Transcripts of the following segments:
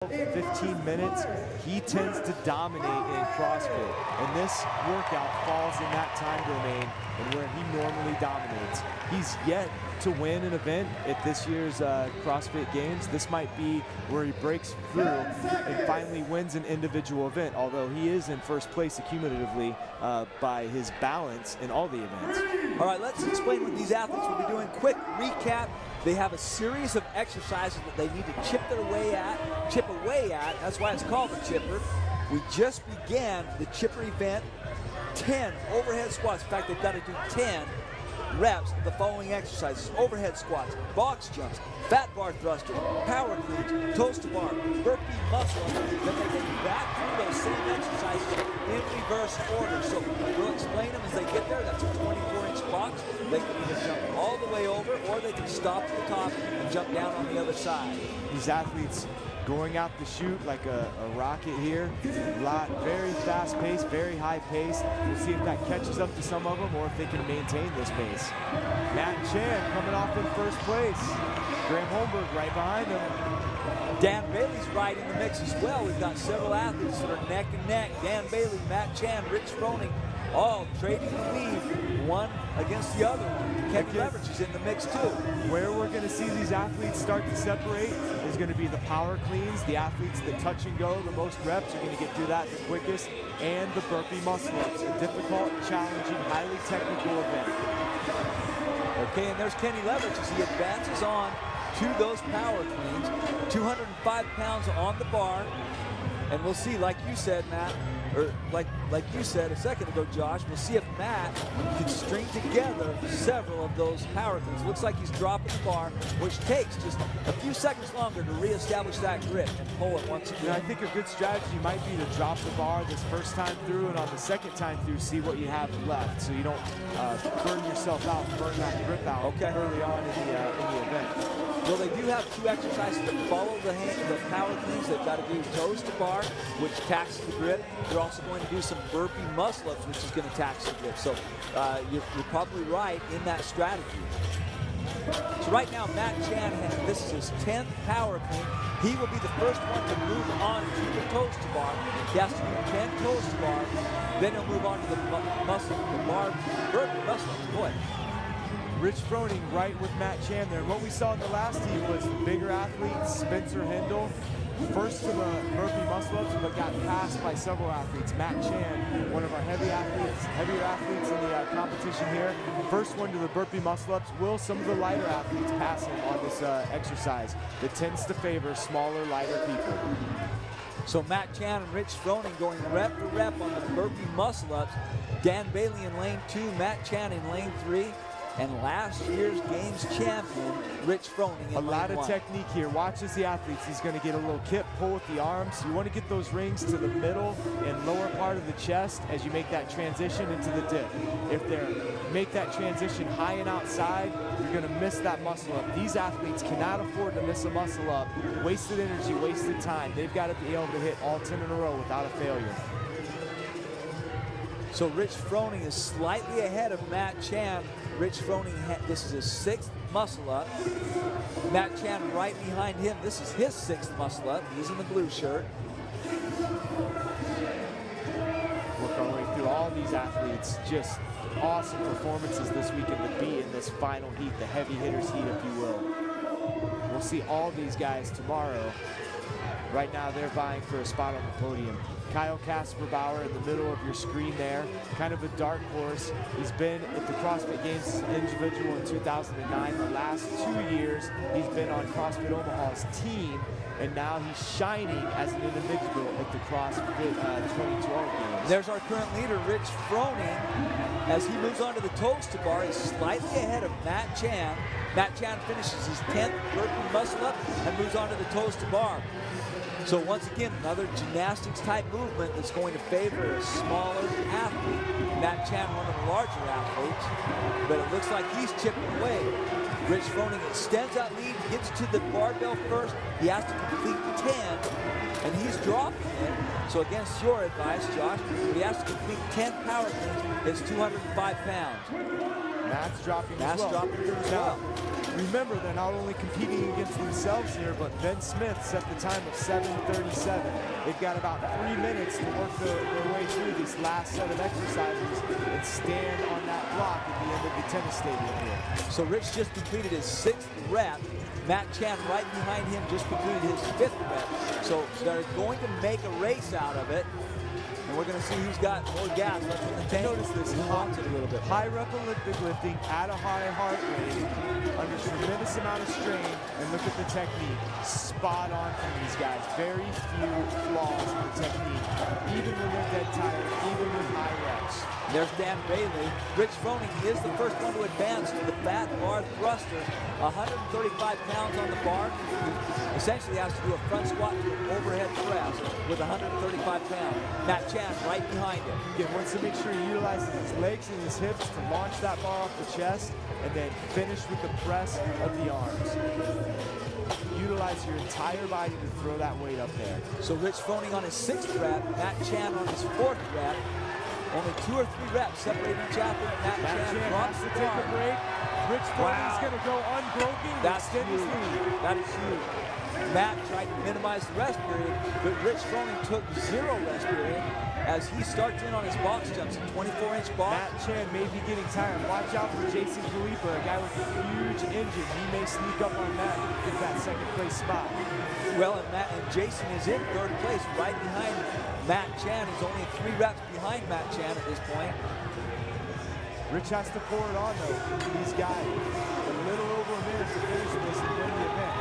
15 minutes, he tends to dominate in CrossFit, and this workout falls in that time domain and where he normally dominates. He's yet to win an event at this year's CrossFit Games. This might be where he breaks through and finally wins an individual event, although he is in first place accumulatively by his balance in all the events. All right, let's explain what these athletes will be doing. Quick recap. They have a series of exercises that they need to chip away at. That's why it's called the chipper. We just began the chipper event. 10 overhead squats. In fact, they've got to do 10 reps of the following exercises: overhead squats, box jumps, fat bar thrusters, power cleans, toes to bar, burpee muscle ups. Then they get back through those same exercises in reverse order. So we'll explain them as they get there. That's a 24-inch box. They can either jump all the way over, or they can stop at the top and jump down on the other side. These athletes going out the chute like a rocket here. Very fast pace, very high pace. We'll see if that catches up to some of them or if they can maintain this pace. Matt Chan coming off in first place. Graham Holmberg right behind him. Dan Bailey's right in the mix as well. We've got several athletes that are neck and neck. Dan Bailey, Matt Chan, Rich Froning, all trading the lead, one against the other. Kenny Leverage is in the mix too. Where we're going to see these athletes start to separate is going to be the power cleans. The athletes that touch and go the most reps are going to get through that the quickest, and the burpee muscle ups, a difficult, challenging, highly technical event. Okay, and there's Kenny Leverage as he advances on to those power cleans. 205 pounds on the bar, and we'll see, like you said, Matt, or like you said a second ago, Josh, we'll see if Matt can string together several of those power cleans. Looks like he's dropping the bar, which takes just a few seconds longer to reestablish that grip and pull it once again. Yeah, I think a good strategy might be to drop the bar this first time through, and on the second time through, see what you have left, so you don't burn yourself out, burn that grip out early on in the event. Well, they do have two exercises that follow the power cleans. They've got to do toes to bar, which taxes the grip. They're also going to do some burpee muscle ups, which is going to tax the grip. So you're probably right in that strategy. So right now, Matt Chan, this is his 10th power clean. He will be the first one to move on to the toes to bar. He has to do 10 toes to bar. Then he'll move on to the bar burpee muscle ups. Boy. Rich Froning right with Matt Chan there. And what we saw in the last heat was the bigger athletes, Spencer Hindle, first to the burpee muscle ups, but got passed by several athletes. Matt Chan, one of our heavier athletes in the competition here, first one to the burpee muscle ups. Will some of the lighter athletes pass him on this exercise that tends to favor smaller, lighter people? So Matt Chan and Rich Froning going rep for rep on the burpee muscle ups. Dan Bailey in lane 2, Matt Chan in lane 3. And last year's Games champion, Rich Froning in A lot of one. technique here. Watch as the athletes. He's going to get a little kip pull with the arms. You want to get those rings to the middle and lower part of the chest as you make that transition into the dip. If they make that transition high and outside, you're going to miss that muscle up. These athletes cannot afford to miss a muscle up. Wasted energy, wasted time. They've got to be able to hit all 10 in a row without a failure. So Rich Froning is slightly ahead of Matt Chan. Rich Froning, this is his 6th muscle up. Matt Chan right behind him. This is his 6th muscle up. He's in the blue shirt. Work our way through all these athletes. Just awesome performances this weekend to be in this final heat, the heavy hitters heat, if you will. We'll see all these guys tomorrow. Right now, they're vying for a spot on the podium. Kyle Kasperbauer in the middle of your screen there, kind of a dark horse. He's been at the CrossFit Games as an individual in 2009. The last 2 years, he's been on CrossFit Omaha's team, and now he's shining as an individual at the CrossFit 2012 Games. There's our current leader, Rich Froning. As he moves on to the toes to bar, he's slightly ahead of Matt Chan. Matt Chan finishes his 10th burpee muscle up and moves on to the toes to bar. So once again, another gymnastics type movement that's going to favor a smaller athlete. Matt Chan, one of the larger athletes, but it looks like he's chipping away. Rich Froning extends that lead, gets to the barbell first. He has to complete 10, and he's dropping it. So against your advice, Josh, he has to complete 10 power cleans. It's 205 pounds. Matt's dropping Matt's as well. dropping as Now, well. remember, they're not only competing against themselves here, but Ben Smith set the time of 7:37. They've got about 3 minutes to work their way through this last set of exercises and stand on that block at the end of the tennis stadium here. So Rich just completed his 6th rep. Matt Chan right behind him just completed his 5th rep. So they're going to make a race out of it. And we're going to see who's got more gas left in the tank. Notice this, who wants it a little bit. High rep Olympic lifting at a high heart rate, under tremendous amount of strain, and look at the technique. Spot on from these guys. Very few flaws in the technique, even when they're dead tired, even with high reps. There's Dan Bailey. Rich Froning is the first one to advance to the fat bar thruster. 135 pounds on the bar. He essentially has to do a front squat to an overhead press with 135 pounds. Matt Chan right behind him. Again, wants to make sure he utilizes his legs and his hips to launch that bar off the chest and then finish with the press of the arms. Utilize your entire body to throw that weight up there. So Rich Froning on his 6th rep, Matt Chan on his 4th rep. Only 2 or 3 reps separate each athlete. Matt Chan drops to the take bar. a break. Rich Froning's going to go unbroken. That's extend his huge. lead. That is huge. Matt tried to minimize the rest period, but Rich Froning took 0 rest period as he starts in on his box jumps, a 24-inch box. Matt Chan may be getting tired. Watch out for Jason Khalifa, a guy with a huge engine. He may sneak up on Matt and get that 2nd place spot. Well, and Jason is in 3rd place right behind Matt Chan. He's only 3 reps behind Matt Chan at this point. Rich has to pour it on, though. He's got a little over a minute to finish this and win the event.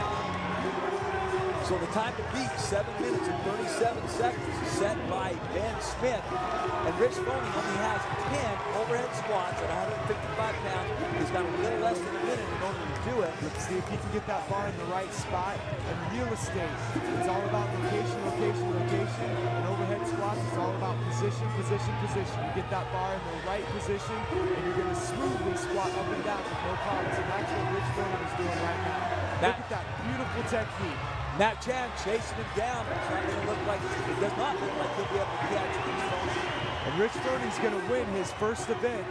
So the time to beat, 7 minutes and 37 seconds, is set by Ben Smith. And Rich Froning only has 10 overhead squats at 155 pounds. He's got a little less than a minute in order to do it. Let's see if he can get that bar in the right spot. And real estate, it's all about location, location, location. And overhead squats, it's all about position, position, position. You get that bar in the right position, and you're going to smoothly squat up and down with no problems. And that's what Rich Froning is doing right now. Look at that beautiful technique. Matt Chan chasing him down, but it's not going to look like, it does not look like he'll be able to catch Rich Froning. And Rich Froning's going to win his first event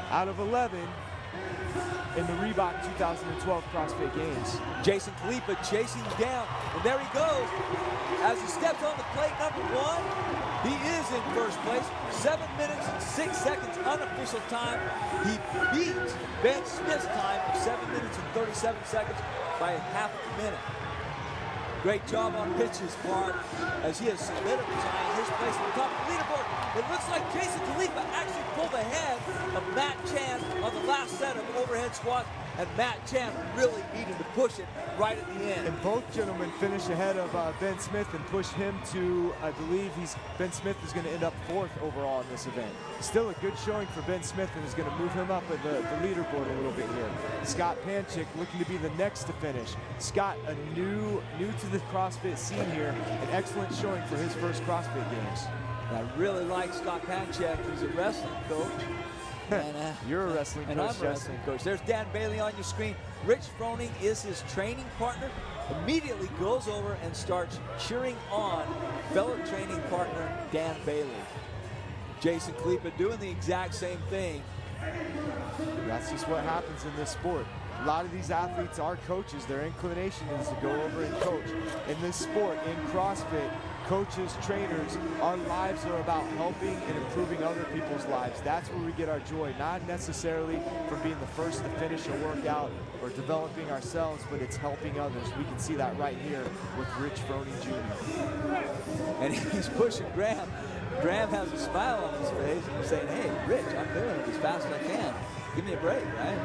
out of 11 in the Reebok 2012 CrossFit Games. Jason Khalifa chasing him down, and there he goes. As he steps on the plate, number 1, he is in 1st place. 7 minutes and 6 seconds unofficial time. He beat Ben Smith's time of 7 minutes and 37 seconds by half a minute. Great job on Rich's part as he has solidified his place at the top of the leaderboard. It looks like Jason Khalifa actually pulled ahead of Matt Chan on the last set of overhead squats, and Matt Chan really needed to push it right at the end. And both gentlemen finish ahead of Ben Smith and push him to, I believe Ben Smith is going to end up 4th overall in this event. Still a good showing for Ben Smith, and is going to move him up in the leaderboard a little bit here. Scott Panchik looking to be the next to finish. Scott, a new to the CrossFit scene here, an excellent showing for his first CrossFit Games. I really like Scott Panchik. He's a wrestling coach. And, you're a wrestling coach, and I'm a wrestling coach. There's Dan Bailey on your screen. Rich Froning is his training partner. Immediately goes over and starts cheering on fellow training partner Dan Bailey. Jason Khalifa doing the exact same thing. That's just what happens in this sport. A lot of these athletes are coaches. Their inclination is to go over and coach. In this sport, in CrossFit, coaches, trainers, our lives are about helping and improving other people's lives. That's where we get our joy, not necessarily from being the first to finish a workout or developing ourselves, but it's helping others. We can see that right here with Rich Froning Jr. And he's pushing Graham. Graham has a smile on his face and he's saying, hey, Rich, I'm doing it as fast as I can. Give me a break, right?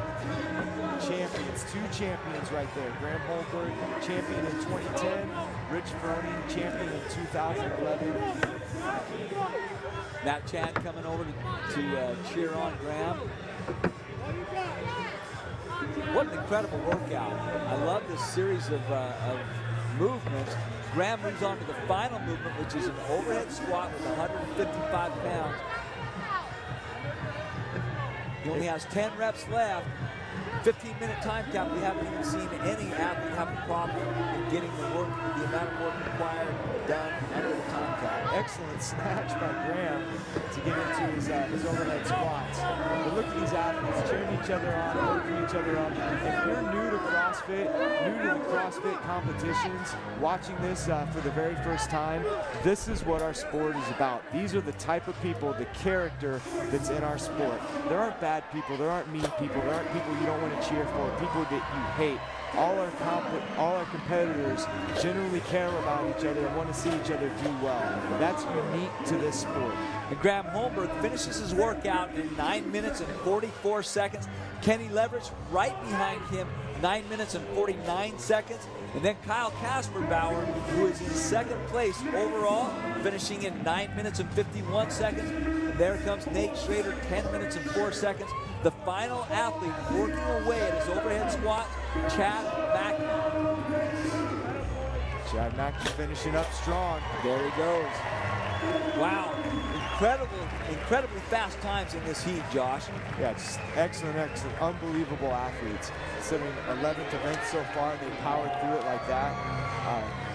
Champions, 2 champions right there. Graham Holberg, champion in 2010. Rich Froning, champion in 2011. Matt Chan coming over to cheer on Graham. What an incredible workout. I love this series of movements. Graham moves on to the final movement, which is an overhead squat with 155 pounds. He only has 10 reps left. 15-minute time cap. We haven't even seen any athlete have a problem in getting the amount of work required done under the time cap. excellent snatch by Graham to get into his overhead squats. But look at these athletes cheering each other on, lifting each other up. If you're new to CrossFit, new to the CrossFit competitions, watching this for the very first time, this is what our sport is about. These are the type of people, the character that's in our sport. There aren't bad people, there aren't mean people, there aren't people you don't want to cheer for, people that you hate. All our competitors genuinely care about each other and want to see each other do well. That's unique to this sport. And Graham Holmberg finishes his workout in 9 minutes and 44 seconds. Kenny Leverage right behind him, 9 minutes and 49 seconds. And then Kyle Kasperbauer, who is in second place overall, finishing in 9 minutes and 51 seconds. And there comes Nate Schrader, 10 minutes and 4 seconds. The final athlete working away at his overhead squat, Chad Mackey. Chad Mackey finishing up strong. There he goes. Wow, incredibly fast times in this heat, Josh. Yeah, just excellent, unbelievable athletes. Considering 11th event so far, they powered through it like that.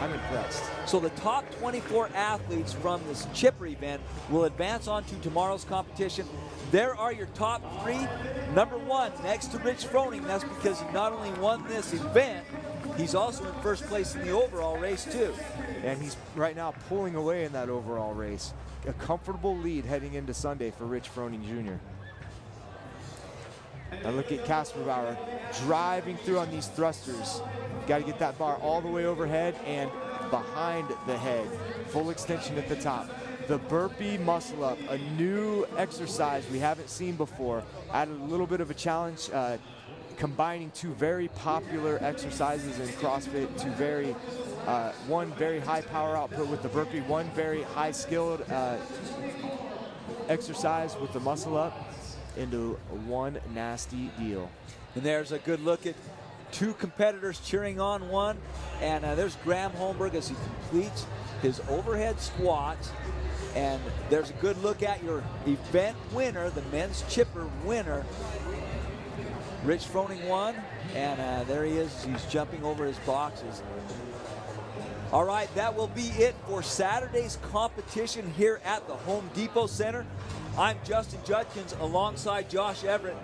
I'm impressed. So the top 24 athletes from this chipper event will advance on to tomorrow's competition. There are your top three. Number one, next to Rich Froning. That's because he not only won this event, he's also in first place in the overall race too. And he's right now pulling away in that overall race. A comfortable lead heading into Sunday for Rich Froning Jr. Now look at Kasperbauer driving through on these thrusters. Got to get that bar all the way overhead and behind the head. Full extension at the top. The burpee muscle up, a new exercise we haven't seen before. Added a little bit of a challenge, combining two very popular exercises in CrossFit, one very high power output with the burpee, one very high skilled exercise with the muscle up, into one nasty deal. And there's a good look at two competitors cheering on one, and there's Graham Holmberg as he completes his overhead squats. And there's a good look at your event winner, the men's chipper winner. Rich Froning won, and there he is. He's jumping over his boxes. All right, that will be it for Saturday's competition here at the Home Depot Center. I'm Justin Judkins alongside Josh Everett.